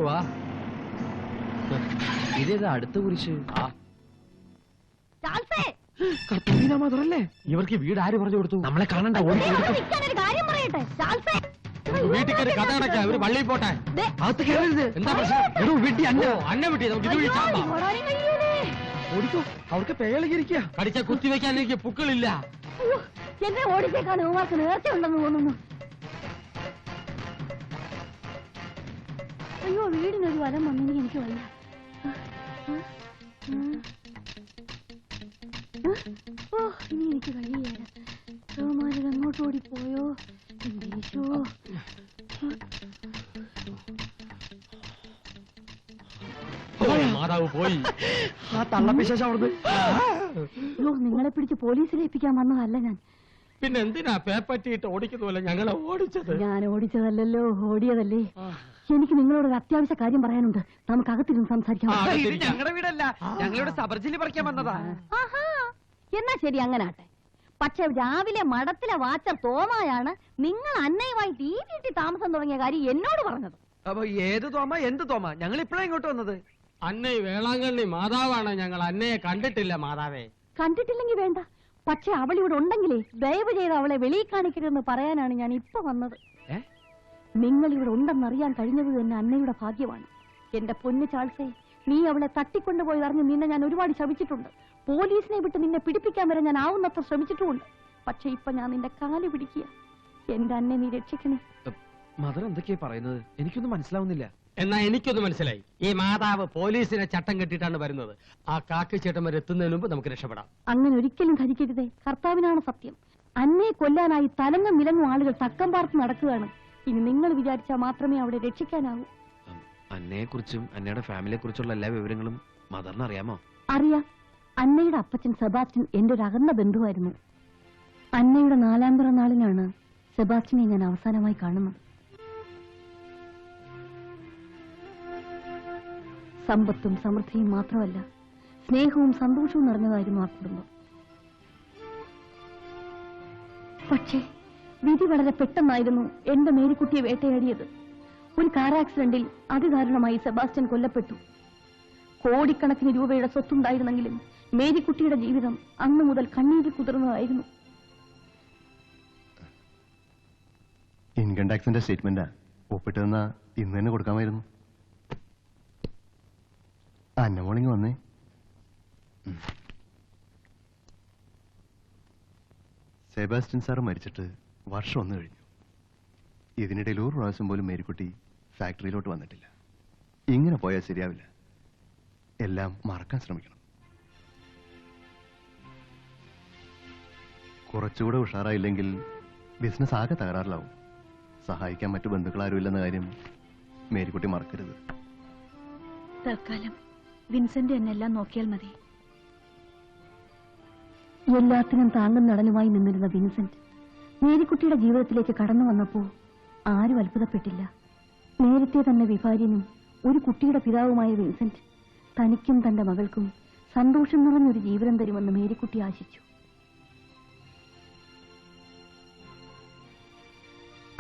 വാ. ഇതേതാ അടുത്ത കുരിശ്? മാത്രല്ലേ ഇവർക്ക് വീട് ആര് പറഞ്ഞു കൊടുത്തു? നമ്മളെ കാണണ്ട. വീട്ടിൽ കയറി കഥ അടയ്ക്കാം. ഇവര് പള്ളിയിൽ പോട്ടെ. അകത്ത് കയറരുത്. എന്താ പ്രശ്നം? വീട്ടിൽ അന്ന വീട്ടി ഓടിക്കോ. അവർക്ക് പേളിരിക്കുക. കടിച്ച കുത്തിവെക്കാൻ എനിക്ക് പുക്കളില്ല. എന്നെ ഓടിച്ചേക്കാണ് ഉമാർക്ക് നേർച്ച ഉണ്ടെന്ന് തോന്നുന്നു. അയ്യോ, വീടിനൊരു വരം വന്നെങ്കിൽ എനിക്ക് വയ്യ. ഓ, ഇനി എനിക്ക് കഴിയേല. റോമാനത് അങ്ങോട്ട് ഓടിപ്പോയോ? എന്തേശോ. മാതാവ് പോയി. ആ തള്ളപ്പിശേഷം അവിടുന്ന്. അയ്യോ, നിങ്ങളെ പിടിച്ച് പോലീസിലേൽപ്പിക്കാൻ വന്നതല്ല ഞാൻ. പിന്നെ എന്തിനാ പേപ്പറ്റിയിട്ട് ഓടിക്കുന്നതല്ല ഞങ്ങളെ ഓടിച്ചത്? ഞാൻ ഓടിച്ചതല്ലല്ലോ, ഓടിയതല്ലേ. എനിക്ക് നിങ്ങളോടൊരു അത്യാവശ്യ കാര്യം പറയാനുണ്ട്. നമുക്ക് അകത്തിരുന്ന് സംസാരിക്കാം. ഞങ്ങളുടെ വീടല്ല, ഞങ്ങളുടെ സബർജില്ലി പറിക്കാൻ വന്നതാ. എന്നാ ശരി, അങ്ങനാട്ടെ. പക്ഷെ രാവിലെ മഠത്തിലെ വാച്ചർ തോമയാണ് നിങ്ങൾ അന്നയുമായി ഈ വീട്ടിൽ താമസം തുടങ്ങിയ കാര്യം എന്നോട് പറഞ്ഞത്. അപ്പൊ ഏത് തോമ, എന്ത് തോമ? ഞങ്ങൾ ഇപ്പഴാ ഇങ്ങോട്ട് വന്നത്. അന്നൈ വേളാങ്കണ്ണി മാതാവാണ്. ഞങ്ങൾ അന്നയെ കണ്ടിട്ടില്ല മാതാവേ. കണ്ടിട്ടില്ലെങ്കിൽ വേണ്ട, പക്ഷെ അവൾ ഇവിടെ ഉണ്ടെങ്കിലേ ദയവ് ചെയ്ത് അവളെ വെളിയിൽ കാണിക്കരുതെന്ന് പറയാനാണ് ഞാൻ ഇപ്പൊ വന്നത്. നിങ്ങൾ ഇവിടെ ഉണ്ടെന്നറിയാൻ കഴിഞ്ഞത് തന്നെ അന്നയുടെ ഭാഗ്യമാണ്. എന്റെ പൊന്നു ചാൾസേ, നീ അവളെ തട്ടിക്കൊണ്ടുപോയി അറിഞ്ഞ് നിന്നെ ഞാൻ ഒരുപാട് ശപിച്ചിട്ടുണ്ട്. പോലീസിനെ വിട്ട് നിന്നെ പിടിപ്പിക്കാൻ വരെ ഞാൻ ആവുന്നത്ര ശ്രമിച്ചിട്ടുമുണ്ട്. പക്ഷെ ഇപ്പൊ ഞാൻ നിന്റെ കാല് പിടിക്കുക. എന്റെ അന്നെ നീ രക്ഷിക്കണേ. മദർ എന്തൊക്കെയാ പറയുന്നത്? എനിക്കൊന്നും മനസ്സിലാവുന്നില്ല. എന്നാ എനിക്കൊന്ന് മനസ്സിലായി. ഈ മാതാവ് പോലീസിനെ ചട്ടം കെട്ടിയിട്ടാണ് വരുന്നത്. ആ കാക്കിച്ചേട്ടന്മാർ എത്തുന്നതിന് മുമ്പ് നമുക്ക് രക്ഷപ്പെടാം. അങ്ങനെ ഒരിക്കലും ധരിക്കരുതേ. കർത്താവിനാണ് സത്യം. അന്നയെ കൊല്ലാനായി തലങ്ങും വിലങ്ങും ആളുകൾ തക്കം പാർത്ത് നടക്കുകയാണ്. ഇനി നിങ്ങൾ വിചാരിച്ചാൽ മാത്രമേ അവിടെ രക്ഷിക്കാനാവൂ. അന്നയെ കുറിച്ചും അന്നയുടെ ഫാമിലിയെ കുറിച്ചുള്ള എല്ലാ വിവരങ്ങളും മദറിന് അറിയാമോ? അറിയാം. അന്നയുടെ അപ്പച്ചൻ സെബാസ്റ്റ്യൻ എന്റെ ഒരു അകന്ന ബന്ധുവായിരുന്നു. അന്നയുടെ 4ാം പിറന്നാളിനാണ് സെബാസ്റ്റ്യനെ ഞാൻ അവസാനമായി കാണുന്നത്. സമ്പത്തും സമൃദ്ധിയും മാത്രമല്ല, സ്നേഹവും സന്തോഷവും നിറഞ്ഞതായിരുന്നു ആ കുടുംബം. പക്ഷേ വിധി വളരെ പെട്ടെന്നായിരുന്നു എന്റെ മേരിക്കുട്ടിയെ വേട്ടയാടിയത്. ഒരു കാർ ആക്സിഡന്റിൽ അതുകാരണമായി സെബാസ്റ്റ്യൻ കൊല്ലപ്പെട്ടു. കോടിക്കണക്കിന് രൂപയുടെ സ്വത്തുണ്ടായിരുന്നെങ്കിലും മേരിക്കുട്ടിയുടെ ജീവിതം അന്നു മുതൽ കണ്ണീരിൽ കുതിർന്നതായിരുന്നു. ഇൻകം ടാക്സിന്റെ സ്റ്റേറ്റ്മെന്റാ ഒപ്പിട്ടെന്നാ ഇന്ന് തന്നെ കൊടുക്കാമായിരുന്നു. അന്നമോളിങ് വന്നേ. സെബാസ്റ്റ്യൻ സാർ മരിച്ചിട്ട് വർഷം 1 കഴിഞ്ഞു. ഇതിനിടയിൽ ഒരു പ്രാവശ്യം പോലും മേരിക്കുട്ടി ഫാക്ടറിയിലോട്ട് വന്നിട്ടില്ല. ഇങ്ങനെ പോയാൽ ശരിയാവില്ല. എല്ലാം മറക്കാൻ ശ്രമിക്കണം. കുറച്ചുകൂടെ ഉഷാറായില്ലെങ്കിൽ ബിസിനസ് ആകെ തകരാറിലാവും. സഹായിക്കാൻ മറ്റു ബന്ധുക്കളാരും ഇല്ലെന്ന കാര്യം മേരിക്കുട്ടി മറക്കരുത്. തൽക്കാലം വിൻസെന്റ് എന്നെല്ലാം നോക്കിയാൽ മതി. എല്ലാത്തിനും താങ്ങും നടനുമായി നിന്നിരുന്ന വിൻസെന്റ് മേരിക്കുട്ടിയുടെ ജീവിതത്തിലേക്ക് കടന്നു വന്നപ്പോൾ ആരും അത്ഭുതപ്പെട്ടില്ല. നേരത്തെ തന്നെ വിഭാര്യനും ഒരു കുട്ടിയുടെ പിതാവുമായ വിൻസെന്റ് തനിക്കും തന്റെ മകൾക്കും സന്തോഷം നിറഞ്ഞൊരു ജീവിതം തരുമെന്ന് മേരിക്കുട്ടി ആശിച്ചു.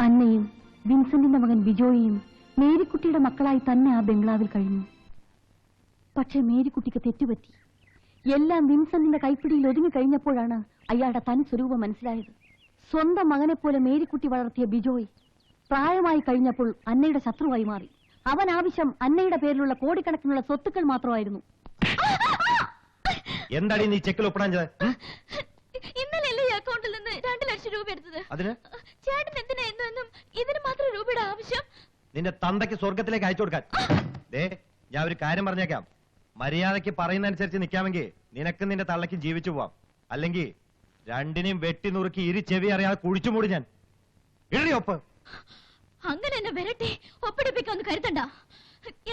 അന്നയും വിൻസെന്റിന്റെ മകൻ ബിജോയും മേരിക്കുട്ടിയുടെ മക്കളായി തന്നെ ആ ബംഗ്ലാവിൽ കഴിഞ്ഞു. പക്ഷെ മേരിക്കുട്ടിക്ക് തെറ്റുപറ്റി. എല്ലാം വിൻസെന്റിന്റെ കൈപ്പിടിയിൽ ഒതുങ്ങി കഴിഞ്ഞപ്പോഴാണ് അയാളുടെ തനി സ്വരൂപം മനസ്സിലായത്. സ്വന്തം മകനെപ്പോലെ മേരിക്കുട്ടി വളർത്തിയ ബിജോയ് പ്രായമായി കഴിഞ്ഞപ്പോൾ അന്നയുടെ ശത്രുവായി മാറി. അവൻ ആവശ്യം അന്നയുടെ പേരിലുള്ള കോടിക്കണക്കിനുള്ള സ്വത്തുക്കൾ മാത്രമായിരുന്നു. എന്താണ് നീ ചെക്കിൽ ഒപ്പിടാഞ്ഞത്? ഇന്നലെ അക്കൗണ്ടിൽ നിന്ന് 2 ലക്ഷം രൂപ എടുത്തത്. അതിന് ചേട്ടൻ എന്തിനാ എന്നും ഇതിന് മാത്രം രൂപയുടെ ആവശ്യം? നിന്റെ തന്തയ്ക്ക് സ്വർഗത്തിലേക്ക് അയച്ചു കൊടുക്കാൻ. ഞാൻ ഒരു കാര്യം പറഞ്ഞേക്കാം. മര്യാദയ്ക്ക് പറയുന്നതനുസരിച്ച് നിൽക്കാമെങ്കിൽ നിനക്ക് നിന്റെ തള്ളയ്ക്ക് ജീവിച്ചു പോവാം. അല്ലെങ്കിൽ രണ്ടിനെയും വെട്ടി നുറുക്കി ചെവി അറിയാതെ കുഴിച്ചുമൂടി ഞാൻ. എഴുതി ഒപ്പ്. അങ്ങനെ എന്നെ വരട്ടെ, ഒപ്പിടിപ്പിക്കാന്ന് കരുതണ്ട.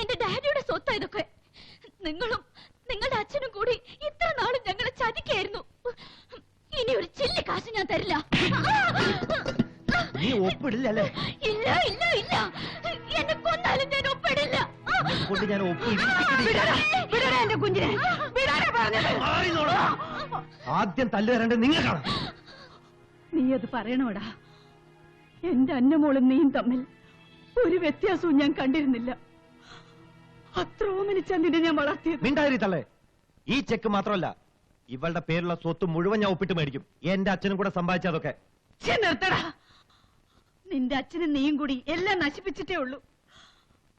എന്റെ ഡാഡിയുടെ സ്വത്താ ഇതൊക്കെ. നിങ്ങളും നിങ്ങളുടെ അച്ഛനും കൂടി ഇത്ര നാളും ഞങ്ങളെ ചതിക്കായിരുന്നു. ഇനി ഒരു ചില്ലി കാശ് ഞാൻ തരില്ല. നീ ഒപ്പിടില്ലല്ലേ? ഇല്ല ഇല്ല ഇല്ല, എന്നെ കൊന്നാലും ഞാൻ ഒപ്പിടില്ല. ഞാൻ എന്റെ കുഞ്ഞിനെ ആദ്യം തല്ലു തരേണ്ടത് നിങ്ങൾക്കാണ്. നീ അത് പറയണോടാ. എന്റെ അന്നമോളും നീയും തമ്മിൽ ഒരു വ്യത്യാസവും ഞാൻ കണ്ടിരുന്നില്ല. അത്ര ഓമനിച്ചാ നിന്നെ ഞാൻ വളർത്തിയത്. മിണ്ടാതിരി തള്ളേ. ഈ ചെക്ക് മാത്രമല്ല, ഇവളുടെ പേരുള്ള സ്വത്ത് മുഴുവൻ ഞാൻ ഒപ്പിട്ട് മേടിക്കും. എന്റെ അച്ഛനും കൂടെ സമ്പാദിച്ചതൊക്കെ. നിർത്തടാ. നിന്റെ അച്ഛനും നീയും കൂടി എല്ലാം നശിപ്പിച്ചിട്ടേ ഉള്ളൂ.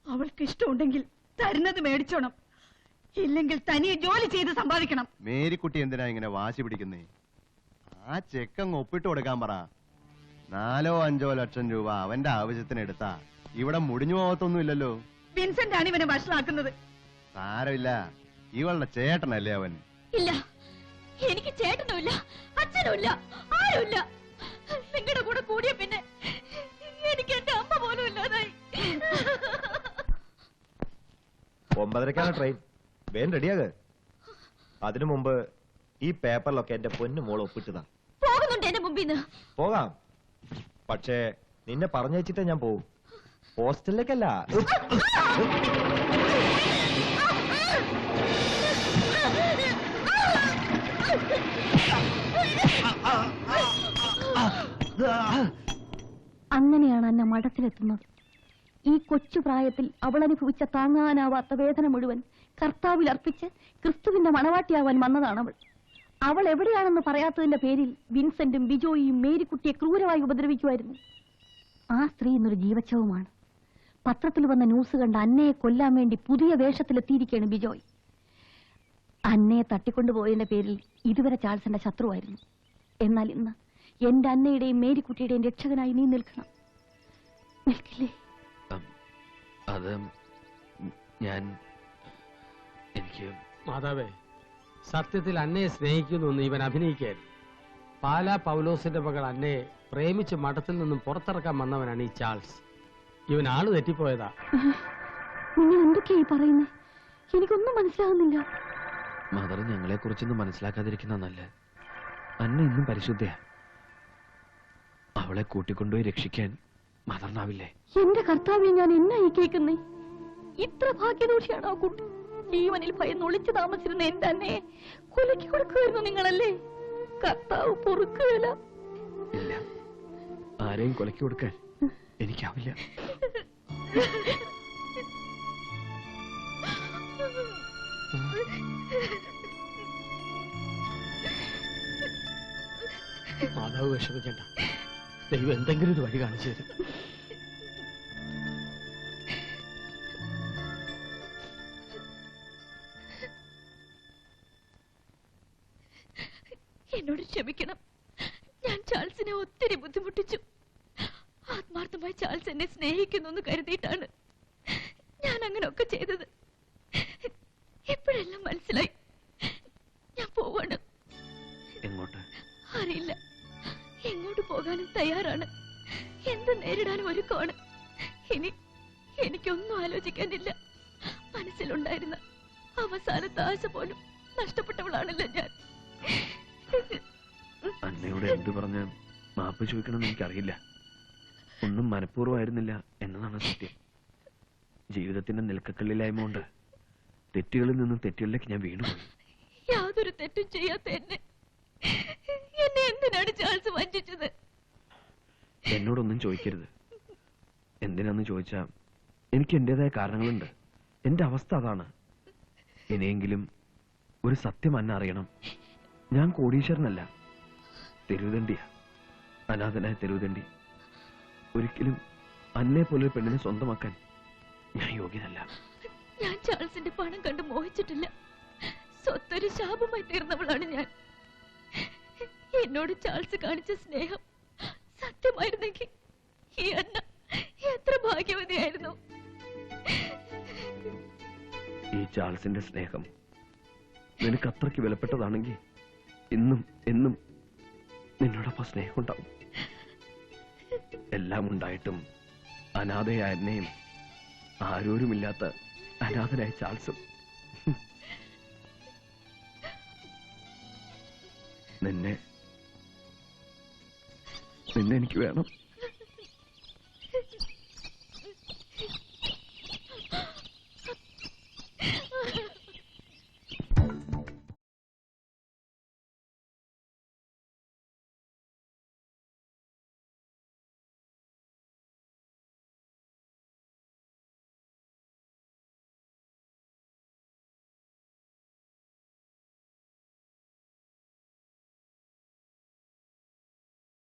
അവൾക്ക് ഇഷ്ടമുണ്ടെങ്കിൽ തരുന്നത് മേടിച്ചോണം, ഇല്ലെങ്കിൽ തനിയെ ജോലി ചെയ്ത് സമ്പാദിക്കണം. മേരിക്കുട്ടി എന്തിനാ ഇങ്ങനെ വാശി പിടിക്കുന്നേ? ആ ചെക്കങ്ങ് ഒപ്പിട്ട് കൊടുക്കാൻ പറ. 4-5 ലക്ഷം രൂപ അവന്റെ ആവശ്യത്തിന് എടുത്താ ഇവിടെ മുടിഞ്ഞു പോകത്തൊന്നുമില്ലല്ലോ. വിൻസെന്റ് ആണ് ഇവനെ വഷളാക്കുന്നത്. സാരമില്ല, ഇവളുടെ ചേട്ടനല്ലേ അവൻ. ഇല്ല, എനിക്ക് ചേട്ടനുമില്ല, അച്ഛനുമില്ല, ആരുമില്ല. നിങ്ങളുടെ കൂടെ കൂടിയ പിന്നെ എനിക്ക് എന്റെ അമ്മ പോലും ഇല്ലാതായി. 9:30 ട്രെയിൻ. വേഗം റെഡിയാക. അതിനു മുമ്പ് ഈ പേപ്പറിലൊക്കെ എന്റെ പൊന്നു മോൾ ഒപ്പിട്ടതാ. പോകുന്നുണ്ട് എന്റെ മുമ്പിന്ന്. പോകാം, പക്ഷേ നിന്നെ പറഞ്ഞയച്ചിട്ടേ ഞാൻ പോവും. ഹോസ്റ്റലിലേക്കല്ല. അങ്ങനെയാണ് അന്ന മഠത്തിലെത്തുന്നത്. ഈ കൊച്ചു പ്രായത്തിൽ അവൾ അനുഭവിച്ച താങ്ങാനാവാത്ത വേദന മുഴുവൻ കർത്താവിൽ അർപ്പിച്ച് ക്രിസ്തുവിന്റെ മണവാട്ടിയാവാൻ വന്നതാണ് അവൾ. അവൾ എവിടെയാണെന്ന് പറയാത്തതിന്റെ പേരിൽ വിൻസെന്റും ബിജോയും മേരിക്കുട്ടിയെ ക്രൂരമായി ഉപദ്രവിക്കുമായിരുന്നു. ആ സ്ത്രീ ഇന്നൊരു ജീവച്ഛവുമാണ്. പത്രത്തിൽ വന്ന ന്യൂസ് കണ്ട അന്നയെ കൊല്ലാൻ വേണ്ടി പുതിയ വേഷത്തിലെത്തിയിരിക്കുകയാണ് ബിജോയ്. അന്നയെ തട്ടിക്കൊണ്ടുപോയതിന്റെ പേരിൽ ഇതുവരെ ചാൾസിന്റെ ശത്രുവായിരുന്നു. എന്നാൽ ഇന്ന് എന്റെ അന്നയുടെയും മേരിക്കുട്ടിയുടെയും രക്ഷകനായി നീ നിൽക്കണം. നിൽക്കില്ലേ? അത് എനിക്ക് മാതാവേ, സത്യത്തിൽ അന്നയെ സ്നേഹിക്കുന്നു ഇവൻ അഭിനയിക്കായിരുന്നു. പാലാ പൗലോസിന്റെ മകൾ അന്നയെ പ്രേമിച്ച് മഠത്തിൽ നിന്നും പുറത്തിറക്കാൻ വന്നവനാണ് ഈ ചാൾസ്. ഇവൻ ആള് തെറ്റിപ്പോയതാ. നിങ്ങൾ എന്തൊക്കെയായി പറയുന്നേ? എനിക്കൊന്നും മനസ്സിലാകുന്നില്ല. മദർ ഞങ്ങളെ കുറിച്ചൊന്നും മനസ്സിലാക്കാതിരിക്കുന്ന നല്ല. അന്ന ഇന്നും പരിശുദ്ധയാ. അവളെ കൂട്ടിക്കൊണ്ടുപോയി രക്ഷിക്കാൻ മദറിനാവില്ലേ? എന്റെ കർത്താവെ, ഞാൻ എന്നായി കേൾക്കുന്നേ? ഇത്ര ഭാഗ്യദോഷിയാണ് ആ കുട്ടി. ജീവനിൽ ഭയന്ന് ഒളിച്ചു താമസിച്ചിരുന്ന എന്റെ അന്നയെ കൊലക്കി കൊടുക്കുമായിരുന്നു നിങ്ങളല്ലേ? കർത്താവ് പൊറുക്കുകയില്ല. ഇല്ല, ആരെയും കൊലക്കി കൊടുക്കാൻ എനിക്കാവില്ല. മാതാവ് വിഷമിക്കണ്ട, ദൈവം എന്തെങ്കിലും ഒരു വഴി കാണിച്ചു തരും. എന്നോട് ക്ഷമിക്കണം. ഞാൻ ചാൾസിനെ ഒത്തിരി ബുദ്ധിമുട്ടിച്ചു. ആത്മാർത്ഥമായി ചാൾസ് എന്നെ സ്നേഹിക്കുന്നു എന്ന് കരുതിയിട്ടാണ് ഞാൻ അങ്ങനെയൊക്കെ ചെയ്തത്. എപ്പോഴെല്ലാം മനസ്സിലായി. ഞാൻ പോവാണ്. എങ്ങോട്ട്? അറിയില്ല. എങ്ങോട്ട് പോകാനും തയ്യാറാണ്. എന്ത് നേരിടാനും ഒരുക്കമാണ്. ഇനി എനിക്കൊന്നും ആലോചിക്കാനില്ല. മനസ്സിലുണ്ടായിരുന്ന അവസാനത്തെ ആശ പോലും നഷ്ടപ്പെട്ടവളാണല്ലോ ഞാൻ. അന്നയോട് എന്ത് പറഞ്ഞ് മാപ്പ് ചോദിക്കണമെന്ന് എനിക്കറിയില്ല. ഒന്നും മനഃപൂർവ്വമായിരുന്നില്ല എന്നതാണ് സത്യം. ജീവിതത്തിന്റെ നിൽക്കക്കല്ലില്ലായ്മ കൊണ്ട് തെറ്റുകളിൽ നിന്നും തെറ്റുകളിലേക്ക് ഞാൻ വീണുപോയി. യാതൊരു തെറ്റും ചെയ്യാത്ത എന്നെ എന്തിനാണ് ചാൾസ് വഞ്ചിച്ചത്? എന്നോടൊന്നും ചോദിക്കരുത്. എന്തിനാന്ന് ചോദിച്ചാ എനിക്ക് എന്റേതായ കാരണങ്ങളുണ്ട്. എന്റെ അവസ്ഥ അതാണ്. ഇനിയെങ്കിലും ഒരു സത്യം അന്ന അറിയണം. ഞാൻ കോടീശ്വരനല്ല, തെരുവുതണ്ടിയാ. അനാഥനായ തെരുവുതണ്ടി. ഒരിക്കലും അന്നെ പോലൊരു പെണ്ണിനെ സ്വന്തമാക്കാൻ ഞാൻ യോഗ്യനല്ല. ഞാൻ ചാൾസിന്റെ പണം കണ്ട് മോഹിച്ചിട്ടില്ല. സ്വത്തൊരു ശാപമായി തീർന്നവളാണ് ഞാൻ. എന്നോട് ചാൾസ് കാണിച്ച സ്നേഹം സത്യമായിരുന്നെങ്കിൽ ഈ അന്ന എത്ര ഭാഗ്യവതിയായിരുന്നു. ഈ ചാൾസിന്റെ സ്നേഹം നിനക്ക് അത്രയ്ക്ക് വിലപ്പെട്ടതാണെങ്കിൽ ഇന്നും എന്നും നിന്നോടൊപ്പം സ്നേഹം ഉണ്ടാവും. എല്ലാം ഉണ്ടായിട്ടും അനാഥയായ എന്നെയും ആരോരുമില്ലാത്ത അനാഥനായ ചാൾസും നിന്നെ എനിക്ക് വേണം.